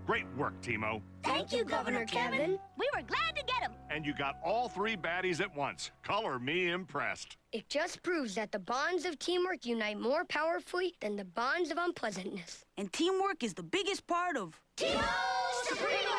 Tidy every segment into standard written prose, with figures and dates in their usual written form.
Great work, Teemo. Thank you, Governor Kevin. We were glad to get him. And you got all 3 baddies at once. Color me impressed. It just proves that the bonds of teamwork unite more powerfully than the bonds of unpleasantness. And teamwork is the biggest part of... Teemo Supremo!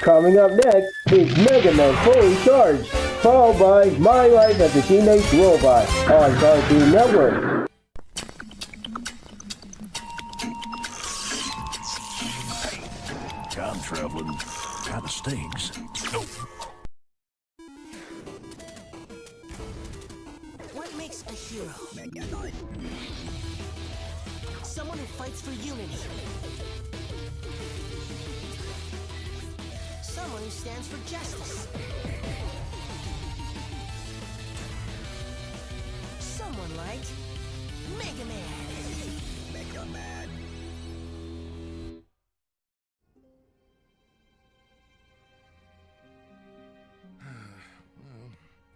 Coming up next is Mega Man Fully Charged, followed by My Life as a Teenage Robot on Cartoon Network. Time traveling kind of stinks. Nope. What makes a hero? Someone who fights for unity. Someone who stands for justice. Someone like Mega Man. Mega Man.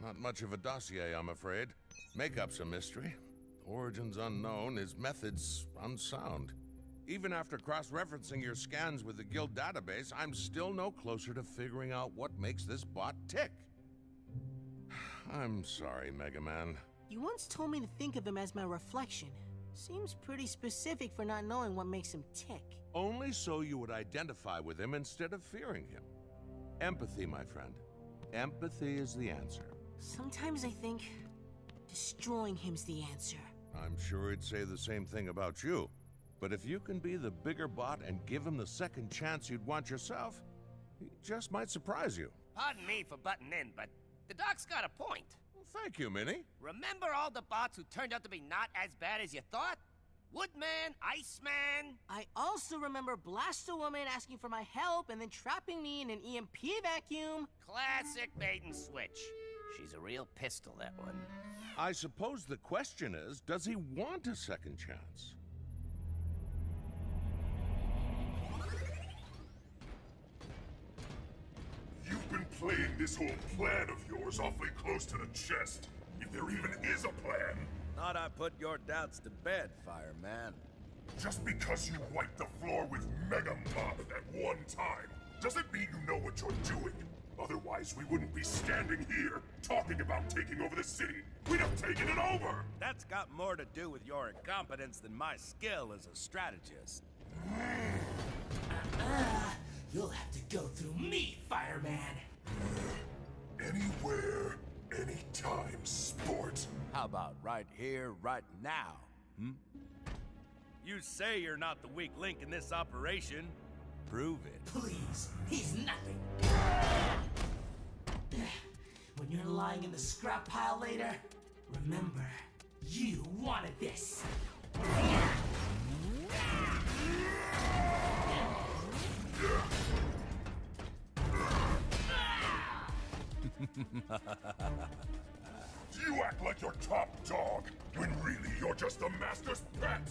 Not much of a dossier, I'm afraid. Makeup's a mystery. Origins unknown, his methods unsound. Even after cross-referencing your scans with the Guild database, I'm still no closer to figuring out what makes this bot tick. I'm sorry, Mega Man. You once told me to think of him as my reflection. Seems pretty specific for not knowing what makes him tick. Only so you would identify with him instead of fearing him. Empathy, my friend. Empathy is the answer. Sometimes I think destroying him's the answer. I'm sure he'd say the same thing about you. But if you can be the bigger bot and give him the second chance you'd want yourself, he just might surprise you. Pardon me for butting in, but the doc's got a point. Well, thank you, Minnie. Remember all the bots who turned out to be not as bad as you thought? Woodman, Iceman... I also remember Blaster Woman asking for my help and then trapping me in an EMP vacuum. Classic bait and switch. She's a real pistol, that one. I suppose the question is, does he want a second chance? You've been playing this whole plan of yours awfully close to the chest. If there even is a plan. Thought I put your doubts to bed, Fireman. Just because you wiped the floor with Mega Mop at one time, doesn't mean you know what you're doing. Otherwise, we wouldn't be standing here, talking about taking over the city. We'd have taken it over! That's got more to do with your incompetence than my skill as a strategist. You'll have to go through me, Fireman. Anywhere, anytime, sport. How about right here, right now? You say you're not the weak link in this operation. Prove it. Please, he's nothing. When you're lying in the scrap pile later, remember, you wanted this. You act like you're top dog, when really you're just the master's pet!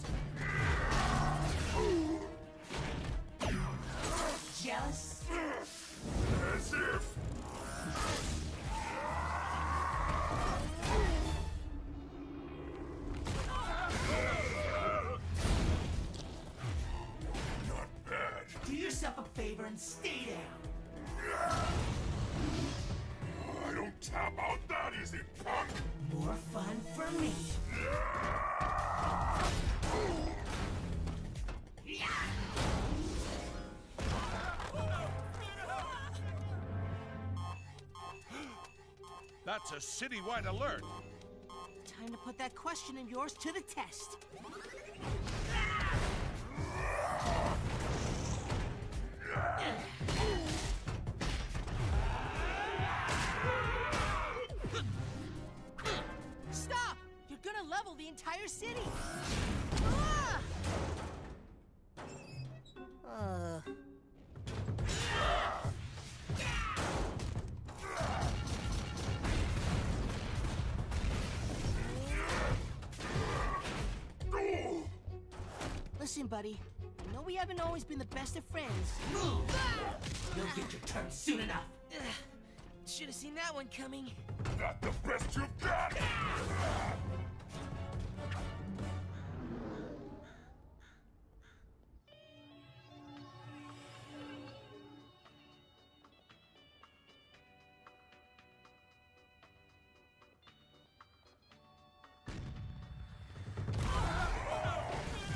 Jealous? As if... Not bad. Do yourself a favor and stay down. I don't tap out that easy, punk! More fun for me. That's a citywide alert. Time to put that question of yours to the test. Stop! You're gonna level the entire city. Listen, buddy. I know we haven't always been the best of friends. Move! You'll get your turn soon enough. Should have seen that one coming. Not the best you've got!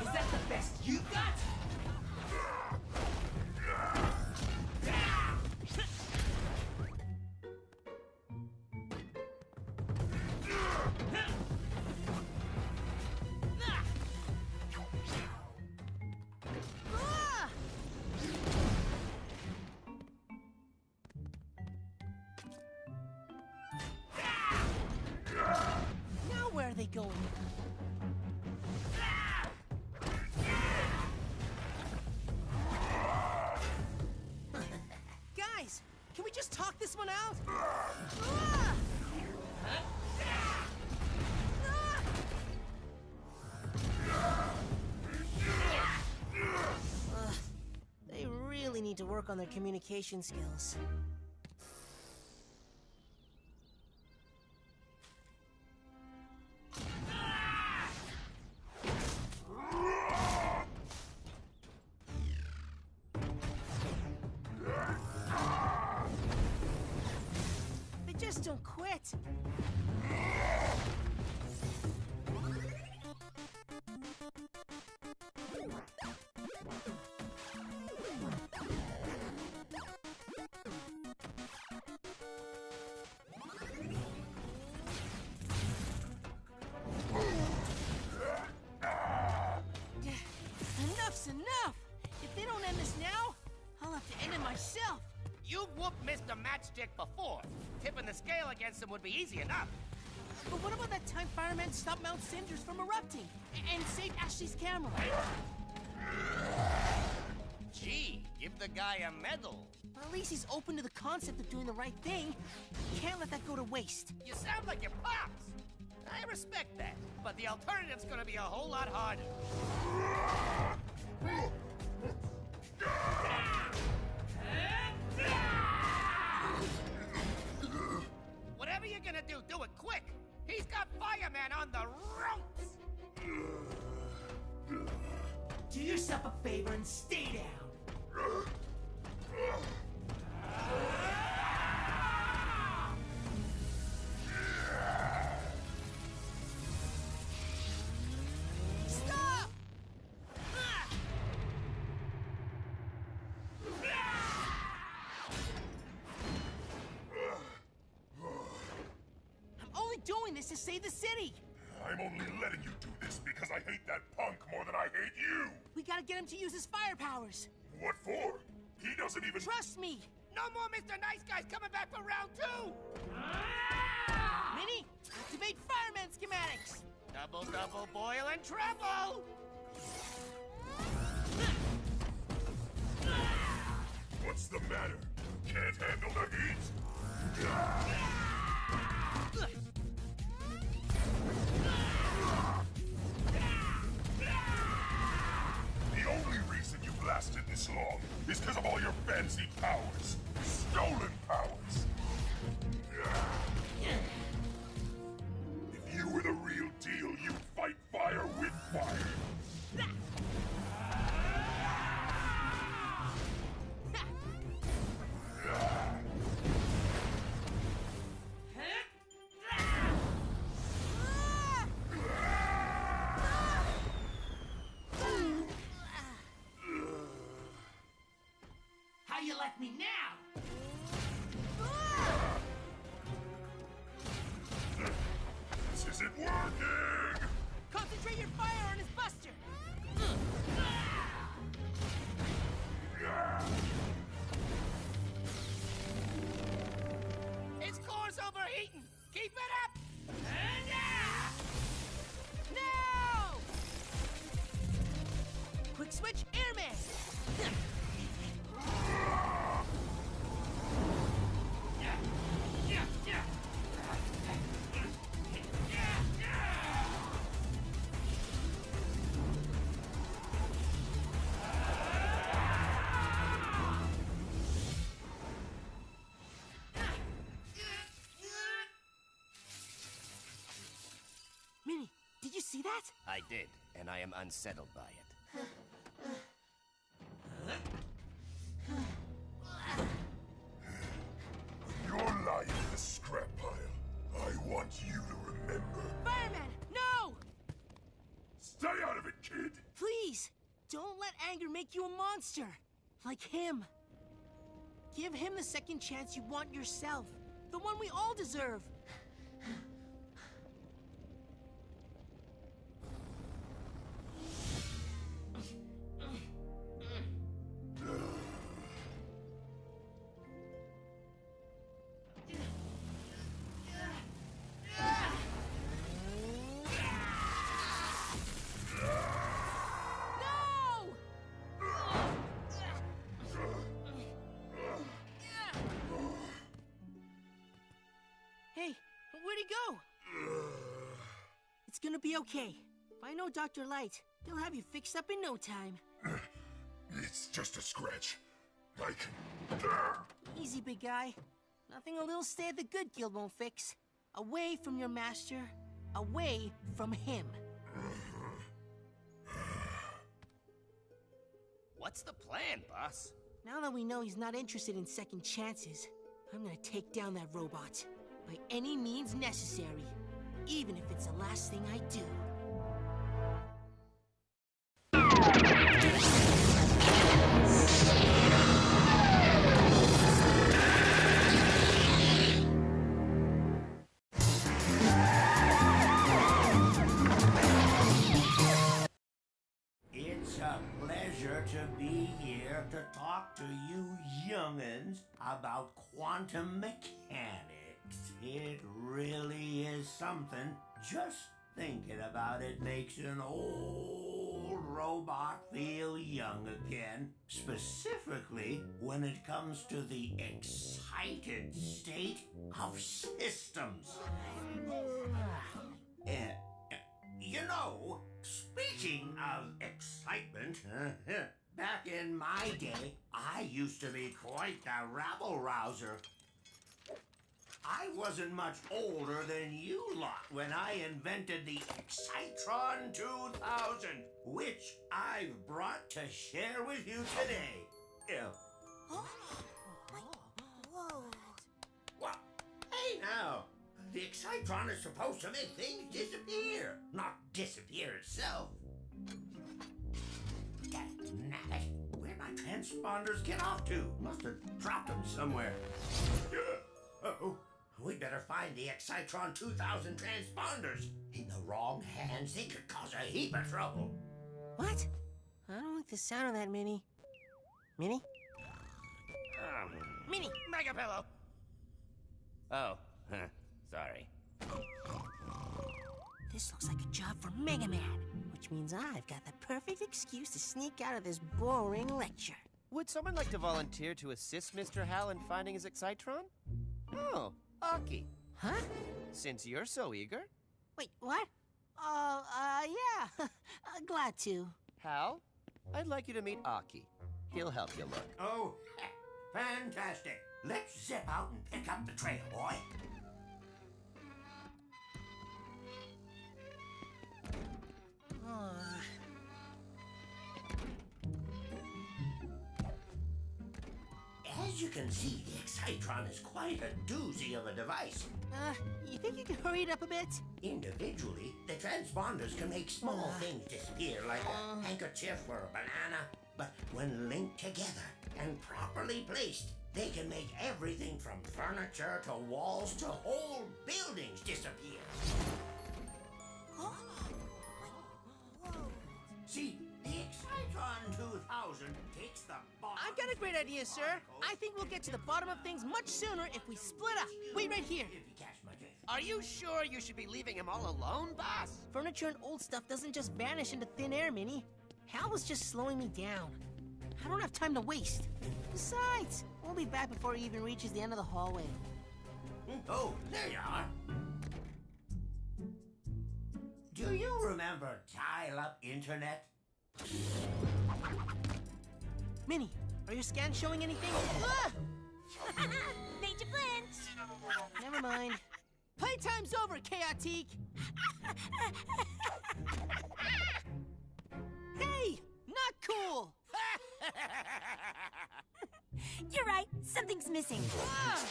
Is that the best you got? Now where are they going? Guys, can we just talk this one out? They really need to work on their communication skills. They just don't quit. Enough's enough! If they don't end this now, I'll have to end it myself. You've whooped Mr. Matchstick before. Tipping the scale against him would be easy enough. But what about that time fireman stopped Mount Cinders from erupting and saved Ashley's camera? Gee, give the guy a medal. Well, at least he's open to the concept of doing the right thing. Can't let that go to waste. You sound like your pops. I respect that, but the alternative's gonna be a whole lot harder. Whatever you're gonna do, do it quick. He's got Fireman on the ropes. Do yourself a favor and stay down. Stop! I'm only doing this to save the city. I'm only letting you do this because I hate that punk more than I hate you! We gotta get him to use his fire powers. What for? He doesn't even— Trust me. No more Mr. Nice Guys coming back for round 2. Minnie, activate fireman schematics. Double, double, boil and treble. What's the matter? Can't handle the heat? The only reason you've lasted this long is because of all your fancy powers. Stolen powers. If you were the real deal, you'd fight fire with fire. How you like me now? This isn't working! Concentrate your fire on his buster. His core's overheating. Keep it up. Switch Airman! Minnie, did you see that? I did, and I am unsettled by it. You're lying in the scrap pile. I want you to remember. Fireman, no! Stay out of it, kid! Please, don't let anger make you a monster. Like him. Give him the second chance you want yourself. The one we all deserve. Hey, where'd he go? It's gonna be okay. If I know Dr. Light, he'll have you fixed up in no time. It's just a scratch. I can... Easy, big guy. Nothing a little stay at the good guild won't fix. Away from your master, away from him. What's the plan, boss? Now that we know he's not interested in second chances, I'm gonna take down that robot. By any means necessary. Even if it's the last thing I do. It's a pleasure to be here to talk to you young'uns about quantum mechanics. It really is something. Just thinking about it makes an old robot feel young again. Specifically, when it comes to the excited state of systems. You know, speaking of excitement, back in my day, I used to be quite the rabble-rouser. I wasn't much older than you lot when I invented the Excitron 2000, which I've brought to share with you today. What? Hey now, the Excitron is supposed to make things disappear, not disappear itself. Dang, where'd my transponders get off to? Must have dropped them somewhere. Uh-oh. We'd better find the Excitron 2000 transponders. In the wrong hands, they could cause a heap of trouble. What? I don't like the sound of that, Minnie. Minnie? Minnie! Mega Pillow! Oh, sorry. This looks like a job for Mega Man, which means I've got the perfect excuse to sneak out of this boring lecture. Would someone like to volunteer to assist Mr. Hal in finding his Excitron? Oh, Aki. Huh? Since you're so eager. Wait, what? Yeah. Glad to. Hal, I'd like you to meet Aki. He'll help you look. Oh, fantastic. Let's zip out and pick up the trail, boy. As you can see, the Excitron is quite a doozy of a device. You think you can hurry it up a bit? Individually, the transponders can make small things disappear, like a handkerchief or a banana. But when linked together and properly placed, they can make everything from furniture to walls to whole buildings disappear. See, the Excitron 2000 takes the bottom... I've got a great idea, sir. I think we'll get to the bottom of things much sooner if we split up. Wait right here. Are you sure you should be leaving him all alone, boss? Furniture and old stuff doesn't just vanish into thin air, Minnie. Hal was just slowing me down. I don't have time to waste. Besides, we'll be back before he even reaches the end of the hallway. Oh, there you are. Do you remember dial-up internet? Minnie, are your scans showing anything? Ah! Major flinch! Never mind. Playtime's over, Chaotique! Hey! Not cool! You're right, something's missing. Ah!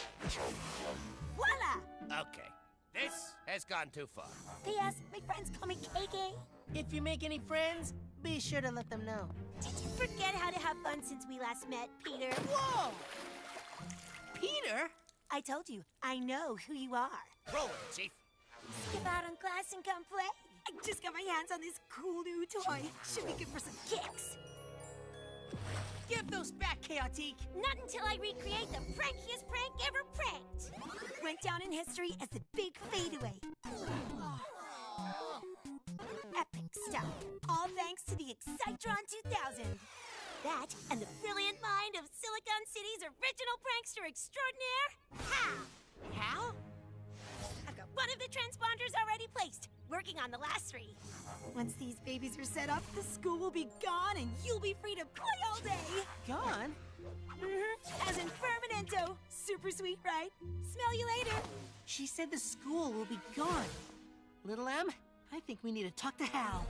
Voila! Okay, this has gone too far. P.S. My friends call me KK. If you make any friends, be sure to let them know. Did you forget how to have fun since we last met, Peter? Whoa! Peter? I told you, I know who you are. Roll it, Chief. Skip out on class and come play. I just got my hands on this cool new toy. Should be good for some kicks. Give those back, Chaotique! Not until I recreate the prankiest prank ever pranked. Went down in history as the big fadeaway. Epic stuff. All thanks to the Excitron 2000. That and the brilliant mind of Silicon City's original prankster extraordinaire, Hal. Hal? I've got one of the transponders already placed, working on the last 3. Once these babies are set up, the school will be gone and you'll be free to play all day. Gone? Mm-hmm. As in permanento. Super sweet, right? Smell you later. She said the school will be gone. Little M, I think we need to talk to Hal.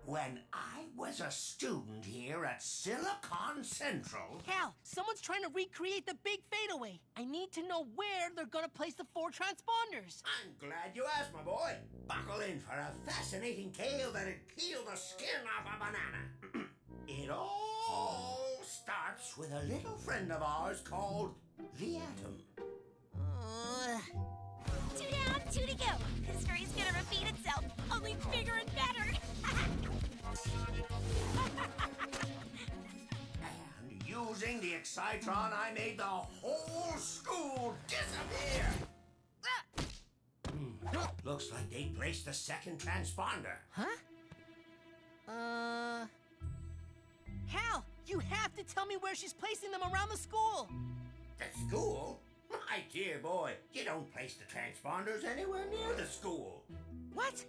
When I was a student here at Silicon Central... Hal, someone's trying to recreate the big fadeaway. I need to know where they're gonna place the 4 transponders. I'm glad you asked, my boy. Buckle in for a fascinating tale that'd peel the skin off a banana. It all starts with a little friend of ours called the Atom. 2 down, 2 to go. History's gonna repeat itself, only bigger and better. And using the Excitron, I made the whole school disappear. Looks like they placed the 2nd transponder. Huh? Hal, you have to tell me where she's placing them around the school. The school? My dear boy, you don't place the transponders anywhere near the school. What?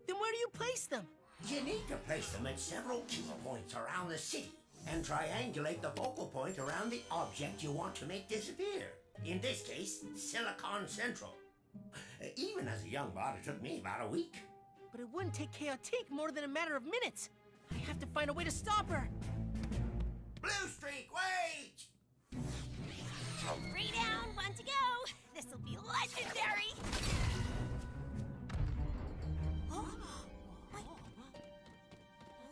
Then where do you place them? You need to place them at several key points around the city and triangulate the focal point around the object you want to make disappear. In this case, Silicon Central. Even as a young bot, it took me about a week. But it wouldn't take Chaotique more than a matter of minutes. I have to find a way to stop her. Blue Streak, wait! 3 down, 1 to go. This'll be legendary. Oh, what?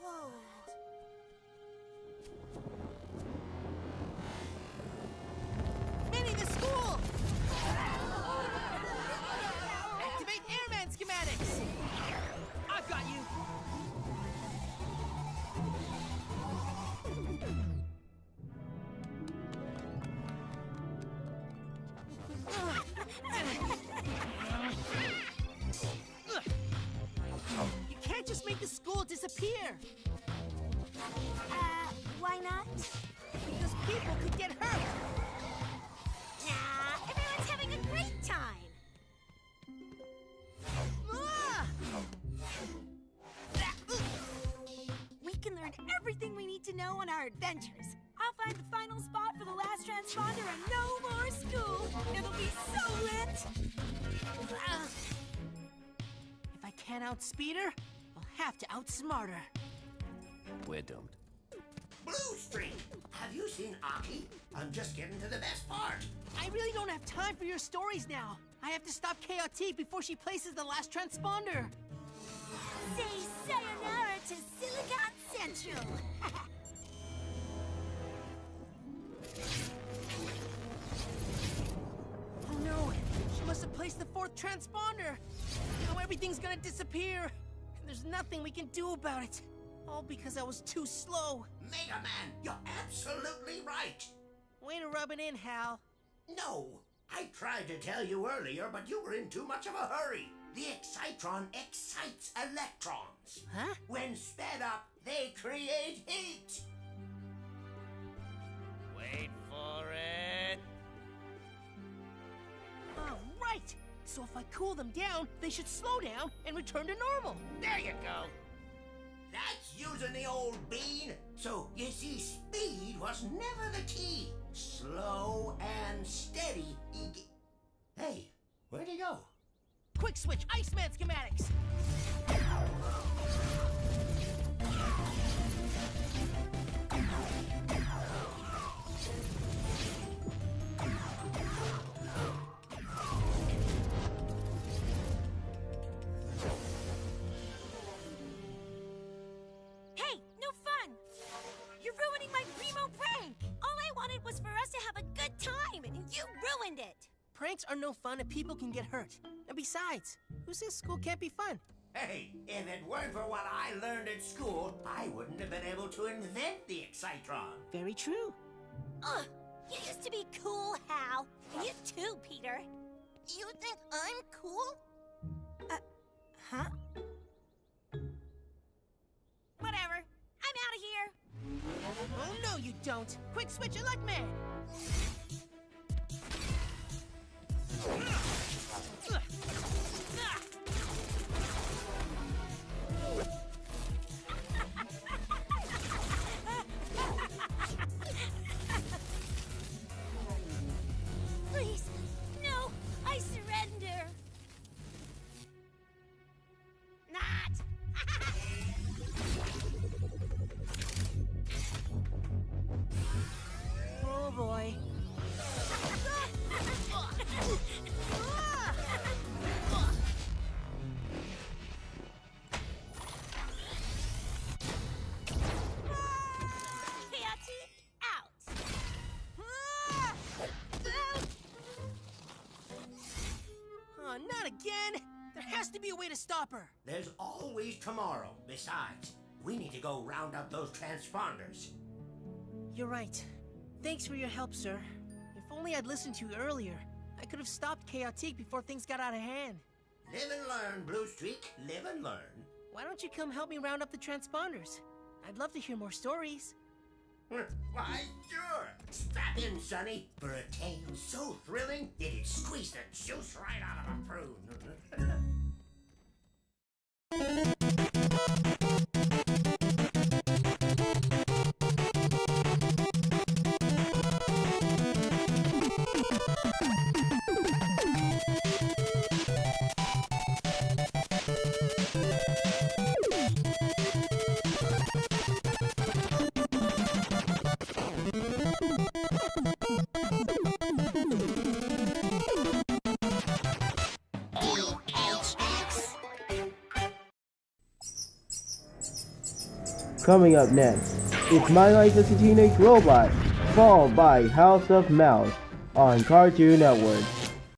Whoa. Minnie, the school! Activate airman schematics! I've got you! You can't just make the school disappear! Why not? Because people could get hurt! Nah, everyone's having a great time. Ah! We can learn everything we need to know on our adventures. I'll find the final spot for the last transponder and no more school. It'll be so lit. If I can't outspeed her, I'll have to outsmart her. We're doomed. Blue Streak, have you seen Aki? I'm just getting to the best part. I really don't have time for your stories now. I have to stop Chaotique before she places the last transponder. Say sayonara to Silicon Central. Oh no, she must have placed the 4th transponder. Now everything's gonna disappear. And there's nothing we can do about it. All because I was too slow. Mega Man, you're absolutely right. Way to rub it in, Hal. No, I tried to tell you earlier, but you were in too much of a hurry. The Excitron excites electrons. Huh? When sped up, they create heat. Wait for it. Oh, right! So if I cool them down, they should slow down and return to normal. There you go. That's using the old bean. So, you see, speed was never the key. Slow and steady. Hey, where'd he go? Quick switch, Iceman schematics! Hey, no fun! You're ruining my primo prank! All I wanted was for us to have a good time, and you ruined it! Pranks are no fun if people can get hurt. And besides, who says school can't be fun? Hey, if it weren't for what I learned at school, I wouldn't have been able to invent the Excitron. Very true. Ugh, you used to be cool, Hal. And you too, Peter. You think I'm cool? Huh? Whatever. I'm out of here. Oh, no, you don't. Quick switch, Elect Man! Please, no, I surrender. Not. Oh, boy. Chaotic out. Oh, not again! There has to be a way to stop her. There's always tomorrow. Besides, we need to go round up those transponders. You're right. Thanks for your help, sir. If only I'd listened to you earlier, I could have stopped Chaotic before things got out of hand. Live and learn, Blue Streak. Live and learn. Why don't you come help me round up the transponders? I'd love to hear more stories. Why, sure. Strap in, Sonny, for a tale so thrilling it'd squeeze the juice right out of a prune. Coming up next, it's My Life as a Teenage Robot, followed by House of Mouse on Cartoon Network.